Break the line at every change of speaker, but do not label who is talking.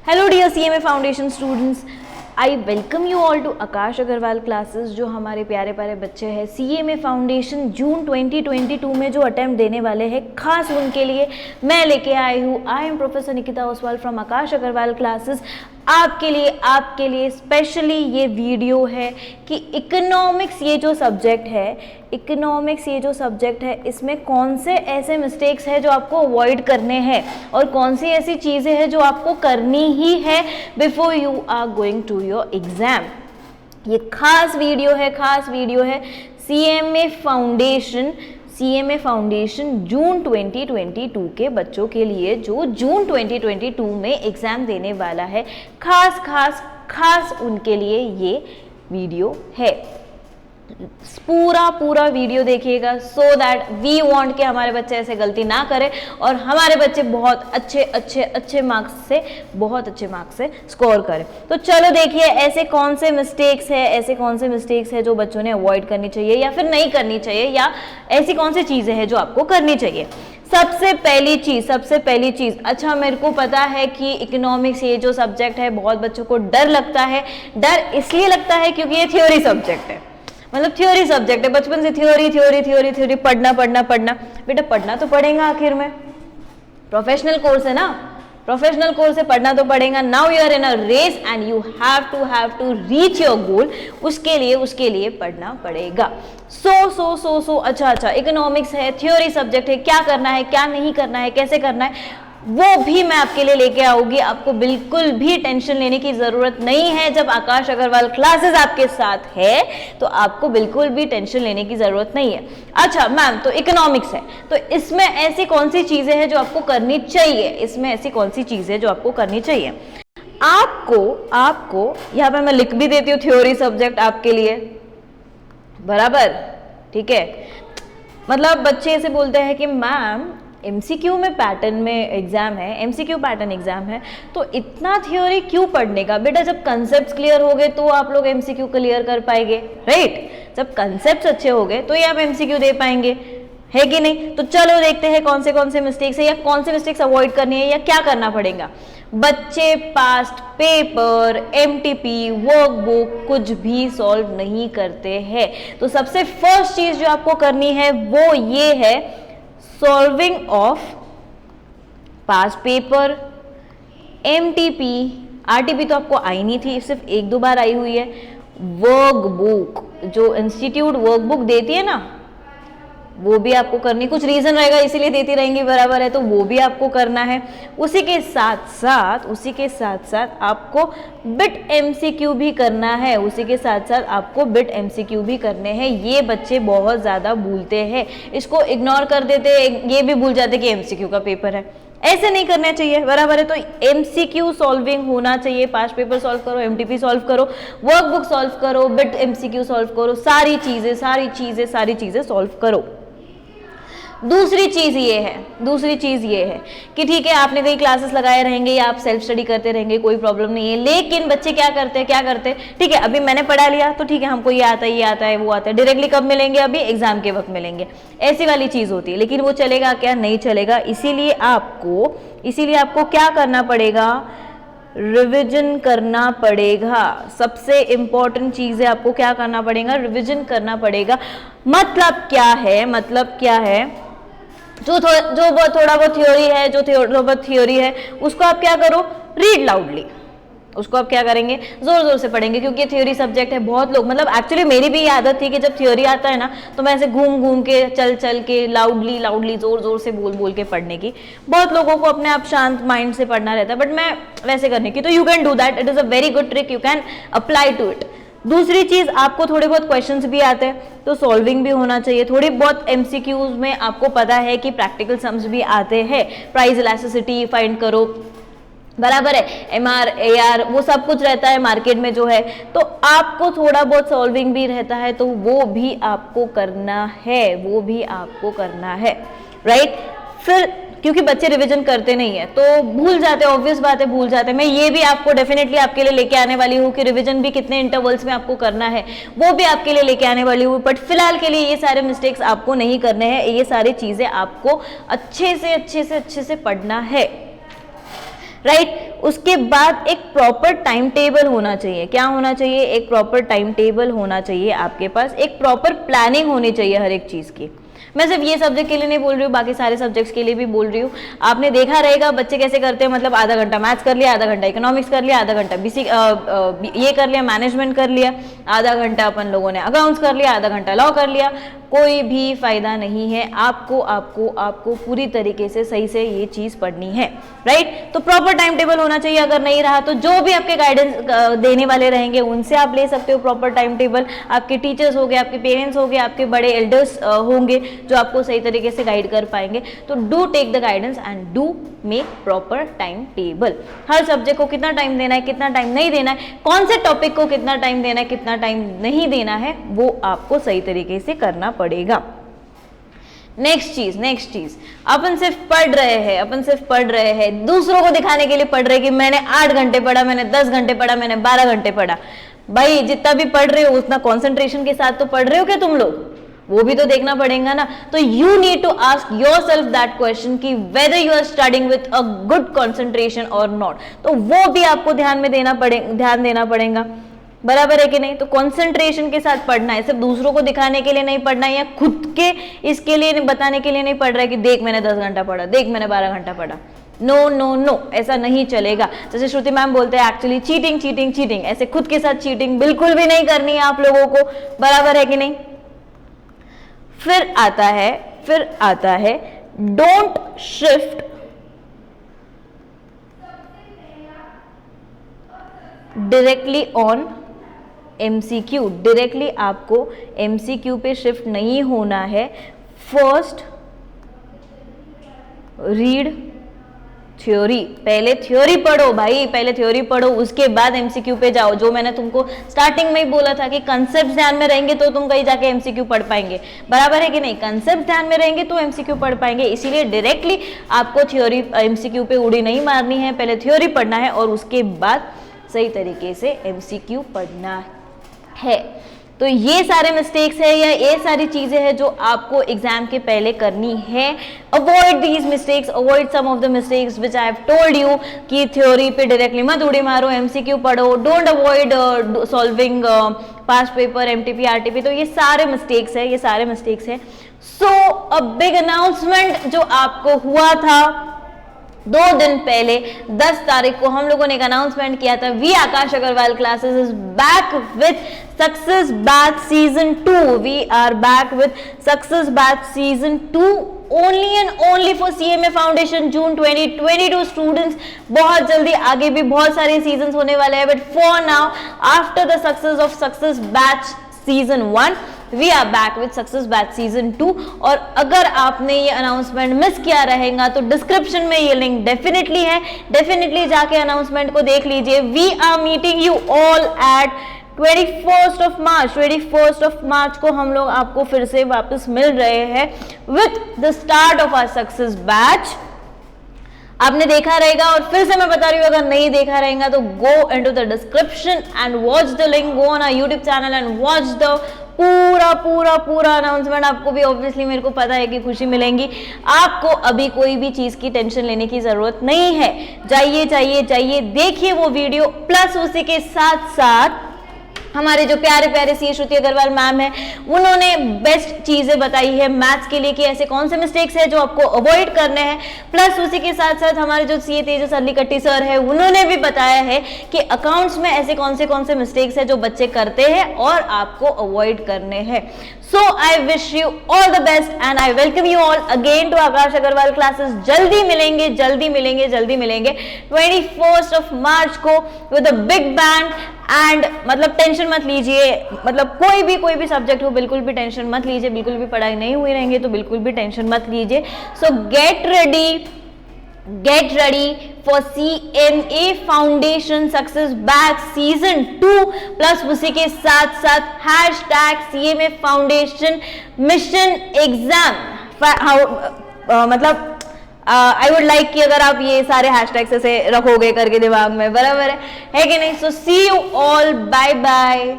Hello dear CMA foundation students, I welcome you all to Aakash Agarwal classes. जो हमारे प्यारे प्यारे बच्चे हैं सीएमए फाउंडेशन जून 2022 में जो अटेम्प्ट देने वाले हैं, खास उनके लिए मैं लेके आई हूँ। I am professor Nikita Oswal from Aakash Agarwal classes. आपके लिए स्पेशली ये वीडियो है कि इकोनॉमिक्स ये जो सब्जेक्ट है इसमें कौन से ऐसे मिस्टेक्स हैं जो आपको अवॉइड करने हैं और कौन सी ऐसी चीज़ें हैं जो आपको करनी ही है before you are going to your exam. ये खास वीडियो है सीएमए फाउंडेशन जून 2022 के बच्चों के लिए जो जून 2022 में एग्ज़ाम देने वाला है। खास उनके लिए ये वीडियो है। पूरा वीडियो देखिएगा सो दैट वी वांट कि हमारे बच्चे ऐसे गलती ना करें और हमारे बच्चे बहुत अच्छे मार्क्स से स्कोर करें। तो चलो देखिए ऐसे कौन से मिस्टेक्स है जो बच्चों ने अवॉइड करनी चाहिए या फिर नहीं करनी चाहिए, या ऐसी कौन सी चीज़ें हैं जो आपको करनी चाहिए। सबसे पहली चीज़, अच्छा मेरे को पता है कि इकोनॉमिक्स ये जो सब्जेक्ट है बहुत बच्चों को डर लगता है। डर इसलिए लगता है क्योंकि ये थ्योरी सब्जेक्ट है, मतलब थ्योरी सब्जेक्ट है। बचपन से थ्योरी पढ़ना। बेटा पढ़ना तो पड़ेगा, आखिर में प्रोफेशनल कोर्स है ना, प्रोफेशनल कोर्स से पढ़ना तो पड़ेगा। Now you are in a race and you have to reach your goal. उसके लिए पढ़ना पड़ेगा। अच्छा इकोनॉमिक्स है, थ्योरी सब्जेक्ट है, क्या करना है क्या नहीं करना है, कैसे करना है, वो भी मैं आपके लिए लेके आऊंगी। आपको बिल्कुल भी टेंशन लेने की जरूरत नहीं है। जब आकाश अग्रवाल क्लासेस आपके साथ है तो आपको बिल्कुल भी टेंशन लेने की जरूरत नहीं है। अच्छा मैम, तो इकोनॉमिक्स है तो इसमें ऐसी कौन सी चीजें हैं जो आपको करनी चाहिए? आपको यहाँ पे मैं लिख भी देती हूँ थ्योरी सब्जेक्ट आपके लिए, बराबर, ठीक है। मतलब बच्चे ऐसे बोलते हैं कि मैम एमसीक्यू में पैटर्न में एग्जाम है, एमसीक्यू पैटर्न एग्जाम है, तो इतना थ्योरी क्यों पढ़ने का? बेटा जब कंसेप्ट्स क्लियर हो गए तो आप लोग एमसीक्यू क्लियर कर पाएंगे, राइट? जब कंसेप्ट्स अच्छे हो गए तो ये आप एमसीक्यू दे पाएंगे, है कि नहीं? तो चलो देखते हैं कौन से मिस्टेक्स है या कौन से मिस्टेक्स अवॉइड करनी है या क्या करना पड़ेगा। बच्चे पास्ट पेपर, एमटीपी, वर्कबुक कुछ भी सॉल्व नहीं करते हैं। तो सबसे फर्स्ट चीज जो आपको करनी है वो ये है, solving of past paper, MTP, RTP तो आपको आई नहीं थी, सिर्फ 1-2 बार आई हुई है। वर्कबुक जो इंस्टीट्यूट वर्कबुक देती है ना, वो भी आपको करनी, कुछ रीजन रहेगा इसीलिए देती रहेंगी, बराबर है, तो वो भी आपको करना है। उसी के साथ साथ आपको बिट एमसीक्यू भी करना है, करने हैं। ये बच्चे बहुत ज़्यादा भूलते हैं, इसको इग्नोर कर देते हैं, ये भी भूल जाते कि एमसीक्यू का पेपर है। ऐसे नहीं करना चाहिए, बराबर है। तो एमसीक्यू सॉल्विंग होना चाहिए। पास्ट पेपर सॉल्व करो, एमटीपी सॉल्व करो, वर्कबुक सॉल्व करो, बिट एमसीक्यू सॉल्व करो, सारी चीज़ें सॉल्व करो। दूसरी चीज़ ये है कि ठीक है आपने कई क्लासेस लगाए रहेंगे या आप सेल्फ स्टडी करते रहेंगे, कोई प्रॉब्लम नहीं है, लेकिन बच्चे क्या करते हैं, ठीक है अभी मैंने पढ़ा लिया तो ठीक है हमको ये आता है वो आता है, डायरेक्टली कब मिलेंगे? अभी एग्जाम के वक्त मिलेंगे, ऐसी वाली चीज़ होती है। लेकिन वो चलेगा क्या? नहीं चलेगा। इसीलिए आपको क्या करना पड़ेगा? रिविजन करना पड़ेगा। सबसे इंपॉर्टेंट चीज़ है, आपको क्या करना पड़ेगा? रिविजन करना पड़ेगा। मतलब क्या है? जो थोड़ा बहुत थ्योरी है उसको आप क्या करो? Read loudly. उसको आप क्या करेंगे? जोर से पढ़ेंगे, क्योंकि थ्योरी सब्जेक्ट है। बहुत लोग, मतलब एक्चुअली मेरी भी आदत थी कि जब थ्योरी आता है ना तो मैं ऐसे घूम के चल के लाउडली जोर से बोल के पढ़ने की। बहुत लोगों को अपने आप शांत माइंड से पढ़ना रहता है, बट मैं वैसे करने की। तो you can do that, it is a very good trick, you can apply to it. दूसरी चीज, आपको थोड़े बहुत क्वेश्चंस भी आते हैं तो सॉल्विंग भी होना चाहिए। थोड़ी बहुत एमसीक्यूज में आपको पता है कि प्रैक्टिकल सम्स भी आते हैं। प्राइस इलास्टिसिटी फाइंड करो, बराबर है, एमआर एआर वो सब कुछ रहता है मार्केट में जो है, तो आपको थोड़ा बहुत सॉल्विंग भी रहता है, तो वो भी आपको करना है, राइट? फिर क्योंकि बच्चे रिवीजन करते नहीं है तो भूल जाते हैं, ऑब्वियस बात है भूल जाते हैं। मैं ये भी आपको डेफिनेटली आपके लिए लेके आने वाली हूँ कि रिवीजन भी कितने इंटरवल्स में आपको करना है, वो भी आपके लिए लेके आने वाली हूँ। बट फिलहाल के लिए ये सारे मिस्टेक्स आपको नहीं करने हैं, ये सारी चीज़ें आपको अच्छे से पढ़ना है। राइट। उसके बाद एक प्रॉपर टाइम टेबल होना चाहिए। क्या होना चाहिए? एक प्रॉपर टाइम टेबल होना चाहिए आपके पास, एक प्रॉपर प्लानिंग होनी चाहिए हर एक चीज की। मैं सिर्फ ये सब्जेक्ट के लिए नहीं बोल रही हूँ, बाकी सारे सब्जेक्ट्स के लिए भी बोल रही हूँ। आपने देखा रहेगा बच्चे कैसे करते हैं, मतलब आधा घंटा मैथ्स कर लिया, आधा घंटा इकोनॉमिक्स कर लिया, आधा घंटा ये कर लिया, मैनेजमेंट कर लिया, आधा घंटा अपन लोगों ने अकाउंट्स कर लिया, आधा घंटा लॉ कर लिया। कोई भी फायदा नहीं है। आपको आपको आपको पूरी तरीके से सही से ये चीज पढ़नी है, राइट। तो प्रॉपर टाइम टेबल होना चाहिए। अगर नहीं रहा तो जो भी आपके गाइडेंस देने वाले रहेंगे उनसे आप ले सकते हो प्रॉपर टाइम टेबल। आपके टीचर्स हो गए, आपके पेरेंट्स हो गए, आपके बड़े एल्डर्स होंगे जो आपको सही तरीके से गाइड कर पाएंगे। तो do take the guidance and do make proper time table. हर सब्जेक्ट को कितना टाइम देना है, कितना टाइम नहीं देना है, कौन से टॉपिक को कितना टाइम देना है, कितना टाइम नहीं देना है, वो आपको सही तरीके से करना पड़ेगा। नेक्स्ट चीज अपन सिर्फ पढ़ रहे हैं, दूसरों को दिखाने के लिए पढ़ रहे कि मैंने 8 घंटे पढ़ा, मैंने 10 घंटे पढ़ा, मैंने 12 घंटे पढ़ा। भाई जितना भी पढ़ रहे हो उतना कॉन्सेंट्रेशन के साथ तो पढ़ रहे हो क्या तुम लोग? वो भी तो देखना पड़ेगा ना। तो you need to ask yourself that question कि whether you are studying with a good concentration और नॉट। तो वो भी आपको ध्यान देना पड़ेगा, बराबर है कि नहीं। तो कंसंट्रेशन के साथ पढ़ना है, सिर्फ दूसरों को दिखाने के लिए नहीं पढ़ना है, या खुद के इसके लिए बताने के लिए नहीं पढ़ रहा है कि देख मैंने 10 घंटा पढ़ा, देख मैंने 12 घंटा पढ़ा। नो नो नो, ऐसा नहीं चलेगा। जैसे श्रुति मैम बोलते हैं एक्चुअली चीटिंग, ऐसे खुद के साथ चीटिंग बिल्कुल भी नहीं करनी है आप लोगों को, बराबर है कि नहीं। फिर आता है don't shift directly on MCQ। Directly आपको MCQ पे शिफ्ट नहीं होना है। फर्स्ट रीड थ्योरी, पहले थ्योरी पढ़ो भाई, पहले थ्योरी पढ़ो, उसके बाद MCQ पे जाओ। जो मैंने तुमको स्टार्टिंग में ही बोला था कि कंसेप्ट ध्यान में रहेंगे तो तुम कहीं जाके MCQ पढ़ पाएंगे, बराबर है कि नहीं। कंसेप्ट ध्यान में रहेंगे तो MCQ पढ़ पाएंगे। इसीलिए डायरेक्टली आपको थ्योरी MCQ पे उड़ी नहीं मारनी है, पहले थ्योरी पढ़ना है और उसके बाद सही तरीके से MCQ पढ़ना है। तो ये सारे मिस्टेक्स है या ये सारी चीजें हैं जो आपको एग्जाम के पहले करनी है। Avoid these mistakes, avoid some of the mistakes which I have told you कि थ्योरी पे डायरेक्टली मत उड़ी मारो, MCQ पढ़ो, don't avoid solving past paper, MTP, RTP। तो ये सारे मिस्टेक्स है। सो अ बिग अनाउंसमेंट जो आपको हुआ था 2 दिन पहले 10 तारीख को हम लोगों ने एक अनाउंसमेंट किया था, we Aakash Agarwal classes is back with success batch season 2। We are back with success batch season 2 only and only for CMA foundation June 2022 students. बहुत जल्दी आगे भी बहुत सारे सीजन होने वाले हैं, but for now after the success of success batch season 1 we are back with success batch season 2। और अगर आपने ये अनाउंसमेंट मिस किया रहेगा तो डिस्क्रिप्शन में ये लिंक डेफिनेटली है, डेफिनेटली जाके अनाउंसमेंट को देख लीजिए। We are meeting you all at 21st of March को हम लोग आपको फिर से वापस मिल रहे हैं with the start of our success batch. आपने देखा रहेगा और फिर से मैं बता रही हूँ, अगर नहीं देखा रहेगा तो go into the description and watch the link, go on our YouTube channel and watch the पूरा अनाउंसमेंट। आपको भी ऑब्वियसली मेरे को पता है कि खुशी मिलेंगी। आपको अभी कोई भी चीज की टेंशन लेने की जरूरत नहीं है। जाइए देखिए वो वीडियो, प्लस उसी के साथ साथ हमारे जो प्यारे सी श्रुति अग्रवाल मैम है उन्होंने बेस्ट चीजें बताई है मैथ्स के लिए कि ऐसे कौन से मिस्टेक्स है जो आपको अवॉइड करने हैं। प्लस उसी के साथ साथ हमारे जो CA तेजस अलीकट्टी सर है उन्होंने भी बताया है कि अकाउंट्स में ऐसे कौन से मिस्टेक्स है जो बच्चे करते हैं और आपको अवॉइड करने हैं। So I wish you all the best and I welcome you all again to Aakash Agarwal classes. जल्दी मिलेंगे 21st ऑफ मार्च को with a big band. And मतलब टेंशन मत लीजिए, मतलब कोई भी सब्जेक्ट हो बिल्कुल भी टेंशन मत लीजिए, बिल्कुल भी पढ़ाई नहीं हुई रहेंगे तो बिल्कुल भी टेंशन मत लीजिए। सो get ready for CMA foundation success batch season 2 plus उसी के साथ #CMA फाउंडेशन मिशन एग्जाम। मतलब आई वुड लाइक कि अगर आप ये सारे हैशटैग्स ऐसे रखोगे करके दिमाग में, बराबर है कि नहीं। सो सी यू ऑल, बाय बाय।